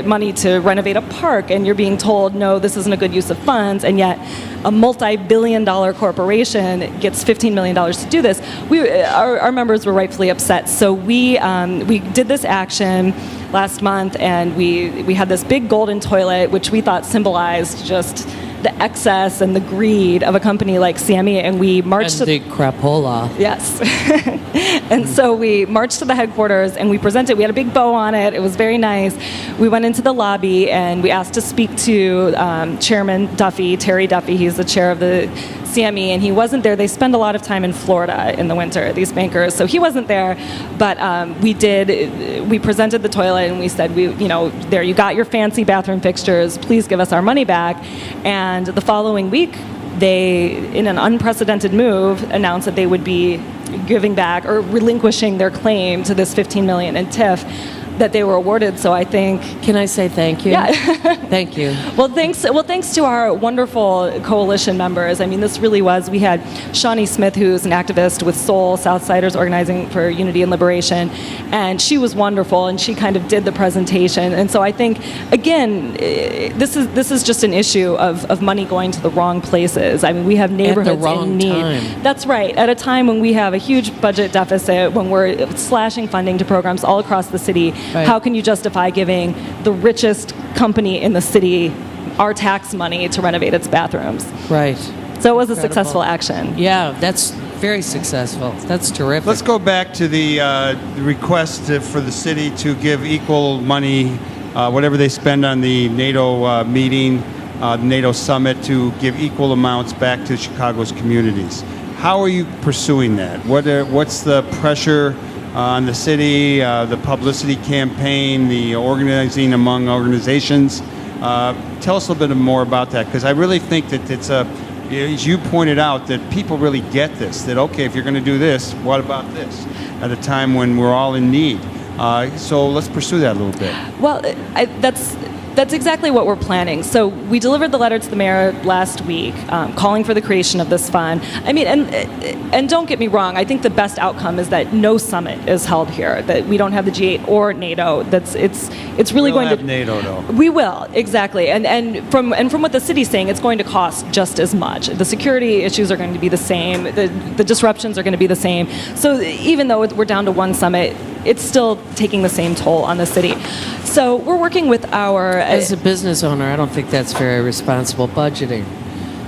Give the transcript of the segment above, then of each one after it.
money to renovate a park, and you're being told, no, this isn't a good use of funds, and yet a multi-billion-dollar corporation gets $15 million to do this. Our members were rightfully upset. So we did this action last month, and we had this big golden toilet, which we thought symbolized just the excess and the greed of a company like CME, and we marched and the crapola. Yes. And so we marched to the headquarters and we presented. We had a big bow on it. It was very nice. We went into the lobby and we asked to speak to Chairman Duffy, Terry Duffy. He's the chair of the CME, and he wasn't there. They spend a lot of time in Florida in the winter, these bankers, so he wasn't there. But we presented the toilet and we said, there you got your fancy bathroom fixtures. Please give us our money back. And the following week, they, in an unprecedented move, announced that they would be giving back or relinquishing their claim to this $15 million in TIF that they were awarded. So I think... Can I say thank you? Yeah. Thank you. Well, thanks to our wonderful coalition members. I mean, this really was... We had Shawnee Smith, who's an activist with Soul, Southsiders Organizing for Unity and Liberation, and she was wonderful, and she kind of did the presentation. And so I think, again, this is just an issue of money going to the wrong places. I mean, we have neighborhoods at the wrong in need. Time. That's right. At a time when we have a huge budget deficit, when we're slashing funding to programs all across the city. Right. How can you justify giving the richest company in the city our tax money to renovate its bathrooms? Right. So it was a successful action. Yeah, that's very successful. That's terrific. Let's go back to the request for the city to give equal money, whatever they spend on the NATO meeting, NATO summit, to give equal amounts back to Chicago's communities. How are you pursuing that? What's the pressure on the city, the publicity campaign, the organizing among organizations? Tell us a little bit more about that, because I really think that it's as you pointed out, that people really get this, that okay, if you're going to do this, what about this? At a time when we're all in need. So let's pursue that a little bit. Well, that's exactly what we're planning. So we delivered the letter to the mayor last week, calling for the creation of this fund. I mean, and don't get me wrong, I think the best outcome is that no summit is held here, that we don't have the G8 or NATO. It's really going to have NATO though. We will, exactly. And from what the city's saying, it's going to cost just as much. The security issues are going to be the same. The disruptions are going to be the same. So even though we're down to one summit, it's still taking the same toll on the city. So we're working with our... As a business owner, I don't think that's very responsible budgeting.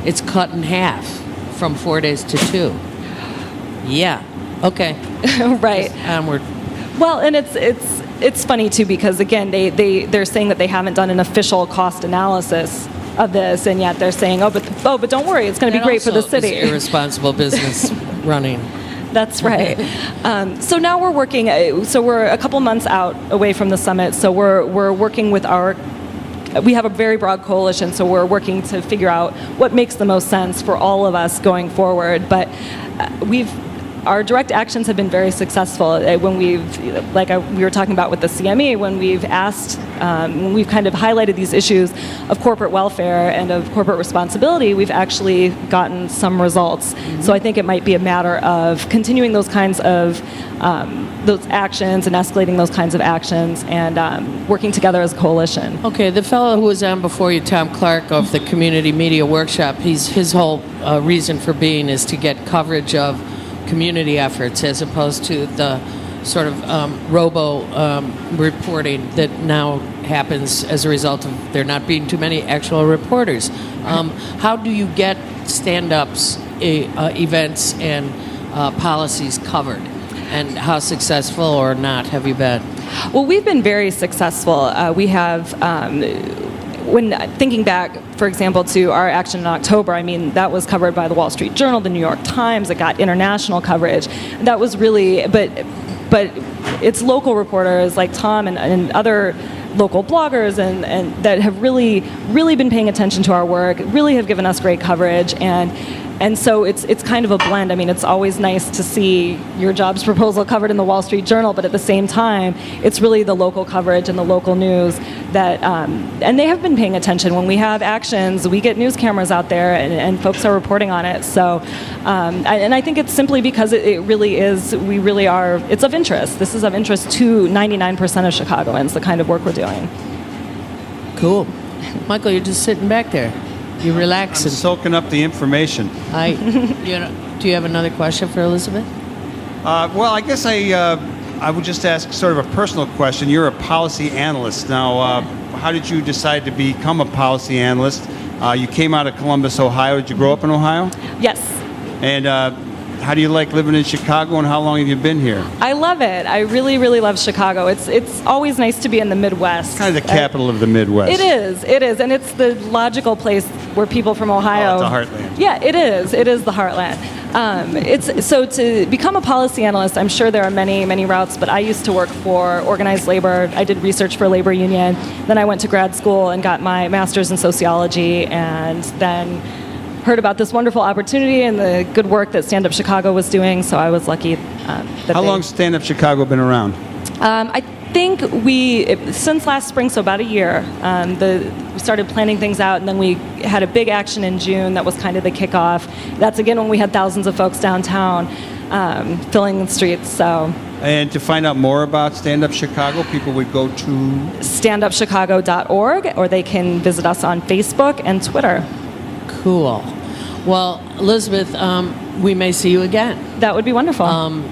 It's cut in half from 4 days to 2. Yeah. Okay. Right. Just onward. Well, and it's funny too, because again, they're saying that they haven't done an official cost analysis of this, and yet they're saying, but don't worry, it's going to be great for the city. Is irresponsible business running. That's right. So now we're working. So we're a couple months out away from the summit. So we're working with we have a very broad coalition. So we're working to figure out what makes the most sense for all of us going forward. But our direct actions have been very successful when we were talking about with the CME, when we've asked, when we've kind of highlighted these issues of corporate welfare and of corporate responsibility, we've actually gotten some results. Mm-hmm. So I think it might be a matter of continuing those kinds of those actions and escalating those kinds of actions and working together as a coalition. Okay, the fellow who was on before you, Tom Clark of the Community Media Workshop, his whole reason for being is to get coverage of community efforts as opposed to the sort of reporting that now happens as a result of there not being too many actual reporters. How do you get stand-ups, events, and policies covered? And how successful or not have you been? Well, we've been very successful. We have... when thinking back, for example, to our action in October, I mean, that was covered by the Wall Street Journal, the New York Times. It got international coverage. That was really, but it's local reporters like Tom and other local bloggers and that have really been paying attention to our work, really have given us great coverage, and so it's kind of a blend. I mean, it's always nice to see your jobs proposal covered in the Wall Street Journal, but at the same time, it's really the local coverage and the local news that, and they have been paying attention. When we have actions, we get news cameras out there and folks are reporting on it. So, and I think it's simply because it really is, we really are, it's of interest. This is of interest to 99% of Chicagoans, the kind of work we're doing. Cool. Michael, you're just sitting back there. You're relaxing. Soaking up the information. Do you have another question for Elizabeth? Well, I guess I would just ask sort of a personal question. You're a policy analyst. Now, how did you decide to become a policy analyst? You came out of Columbus, Ohio. Did you grow up in Ohio? Yes. And how do you like living in Chicago, and how long have you been here? I love it. I really, really love Chicago. It's always nice to be in the Midwest. Kind of the capital of the Midwest. It is, and it's the logical place where people from Ohio. Oh, it's the heartland. Yeah, it is. It is the heartland. So to become a policy analyst, I'm sure there are many, many routes, but I used to work for organized labor. I did research for a labor union. Then I went to grad school and got my master's in sociology, and then heard about this wonderful opportunity and the good work that Stand Up Chicago was doing, so I was lucky that How long Stand Up Chicago been around? I think since last spring, so about a year, we started planning things out, and then we had a big action in June that was kind of the kickoff. That's again when we had thousands of folks downtown filling the streets. So. And to find out more about Stand Up Chicago, people would go to standupchicago.org, or they can visit us on Facebook and Twitter. Cool. Well, Elizabeth, we may see you again. That would be wonderful.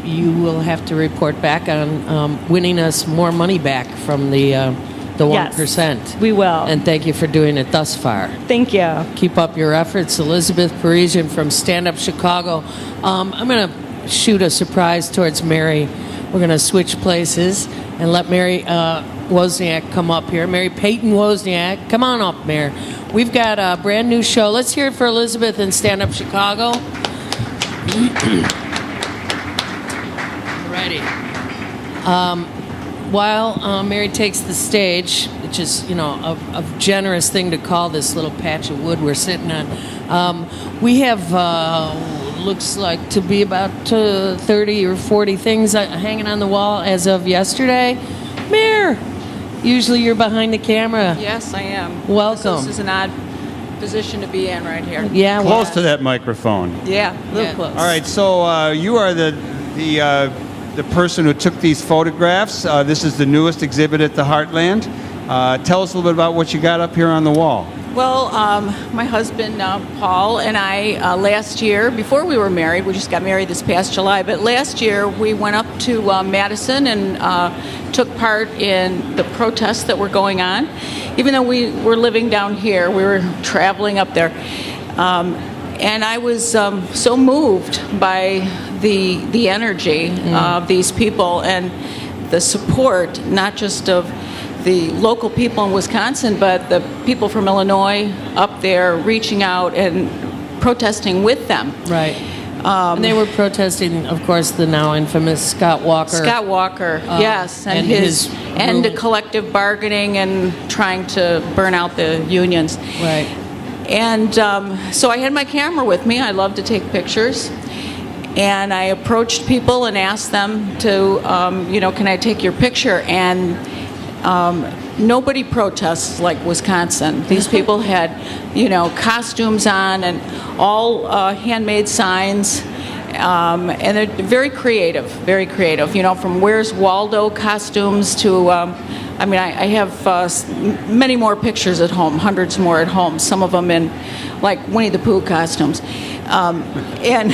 You will have to report back on winning us more money back from the 1%. Yes, we will. And thank you for doing it thus far. Thank you. Keep up your efforts. Elizabeth Parisian from Stand Up Chicago. I'm going to shoot a surprise towards Mary. We're going to switch places and let Mary Wozniak come up here. MaryPatonWozniak. Come on up, Mary. We've got a brand new show. Let's hear it for Elizabeth in Stand Up Chicago. Righty. While Mary takes the stage, which is, a generous thing to call this little patch of wood we're sitting on, we have, looks like to be about 30 or 40 things hanging on the wall as of yesterday. Mary, usually you're behind the camera. Yes, I am. Welcome. This is an odd position to be in right here. Yeah, close to that microphone. Yeah, a little Yeah. close. All right, so you are the person who took these photographs. This is the newest exhibit at the Heartland. Tell us a little bit about what you got up here on the wall. Well, my husband, Paul, and I, last year, before we were married, we just got married this past July, but last year we went up to Madison and took part in the protests that were going on. Even though we were living down here, we were traveling up there. And I was so moved by the energy of these people and the support, not just of the local people in Wisconsin, but the people from Illinois up there reaching out and protesting with them. Right. And they were protesting, of course, the now infamous Scott Walker. Scott Walker, yes, and his end to collective bargaining and trying to burn out the unions. Right. And so I had my camera with me. I love to take pictures. And I approached people and asked them to, can I take your picture? And nobody protests like Wisconsin. These people had, costumes on and all handmade signs. And they're very creative, from Where's Waldo costumes to, I have many more pictures at home, hundreds more at home, some of them in like Winnie the Pooh costumes. And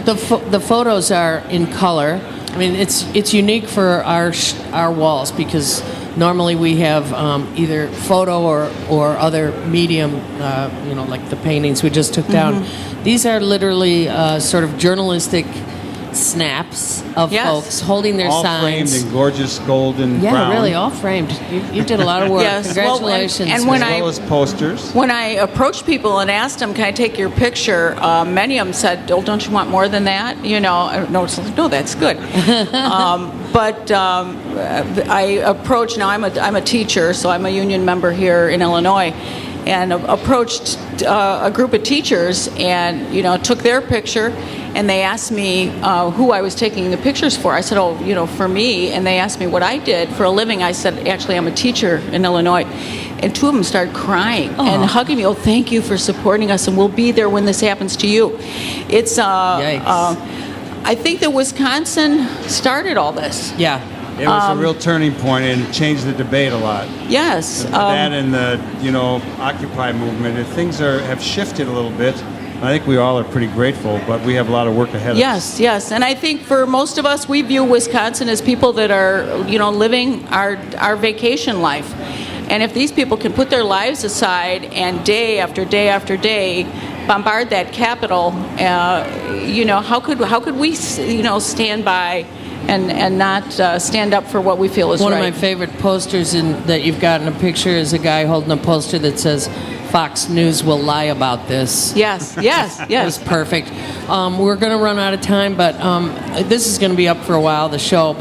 the photos are in color. I mean, it's unique for our walls because normally we have either photo or other medium, like the paintings we just took down. These are literally sort of journalistic snaps of folks holding their all signs. framed in gorgeous golden brown. Yeah, really, all framed. You did a lot of work. Yes. Congratulations. Well, and As well as posters. When I approached people and asked them, can I take your picture, many of them said, oh, don't you want more than that? No, that's good. But I approached, now I'm a teacher, so I'm a union member here in Illinois, and approached a group of teachers and, took their picture. And they asked me who I was taking the pictures for. I said, for me. And they asked me what I did for a living. I said, actually, I'm a teacher in Illinois. And two of them started crying and hugging me. Oh, thank you for supporting us, and we'll be there when this happens to you. It's, Yikes. I think that Wisconsin started all this. Yeah. It was a real turning point and it changed the debate a lot. Yes. That and the, Occupy movement. And things have shifted a little bit. I think we all are pretty grateful, but we have a lot of work ahead of us. Yes. And I think for most of us, we view Wisconsin as people that are, living our vacation life. And if these people can put their lives aside and day after day after day bombard that Capitol, how could we, stand by and not stand up for what we feel is One right? of my favorite posters that you've got in a picture is a guy holding a poster that says, Fox News will lie about this. Yes. That was perfect. We're going to run out of time, but this is going to be up for a while, the show,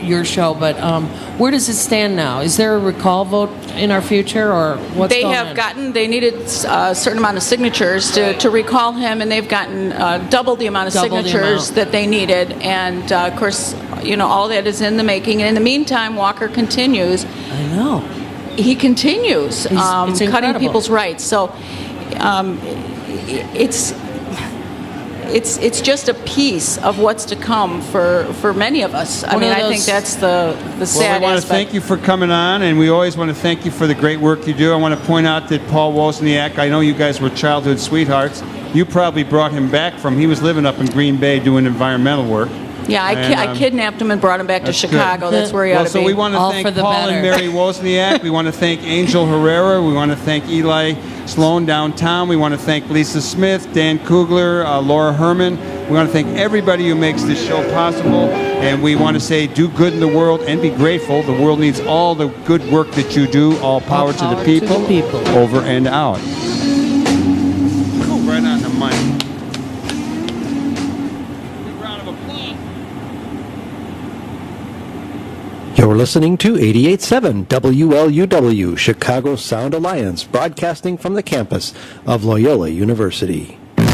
your show. But where does it stand now? Is there a recall vote in our future, or what's going on? They needed a certain amount of signatures to recall him, and they've gotten double the amount of signatures that they needed. And of course, all that is in the making. And in the meantime, Walker continues. I know. He continues It's cutting incredible. people's rights. So it's just a piece of what's to come for many of us. I think that's the sad Well, we want to aspect. thank you for coming on, and we always want to thank you for the great work you do. I want to point out that Paul Wozniak, I know you guys were childhood sweethearts. You probably brought him back he was living up in Green Bay doing environmental work. Yeah, I kidnapped him and brought him back to Chicago. Good. That's where he ought to So be. we want to All thank for the Paul better. and Mary Wozniak. We want to thank Angel Herrera. We want to thank Eli Sloan downtown. We want to thank Lisa Smith, Dan Kugler, Laura Herman. We want to thank everybody who makes this show possible. And we want to say, do good in the world and be grateful. The world needs all the good work that you do. All power to the people. Over and out. Go right on the mic. You're listening to 88.7 WLUW, Chicago Sound Alliance, broadcasting from the campus of Loyola University. Once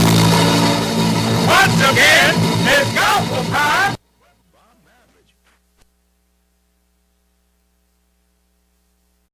again, it's gospel time.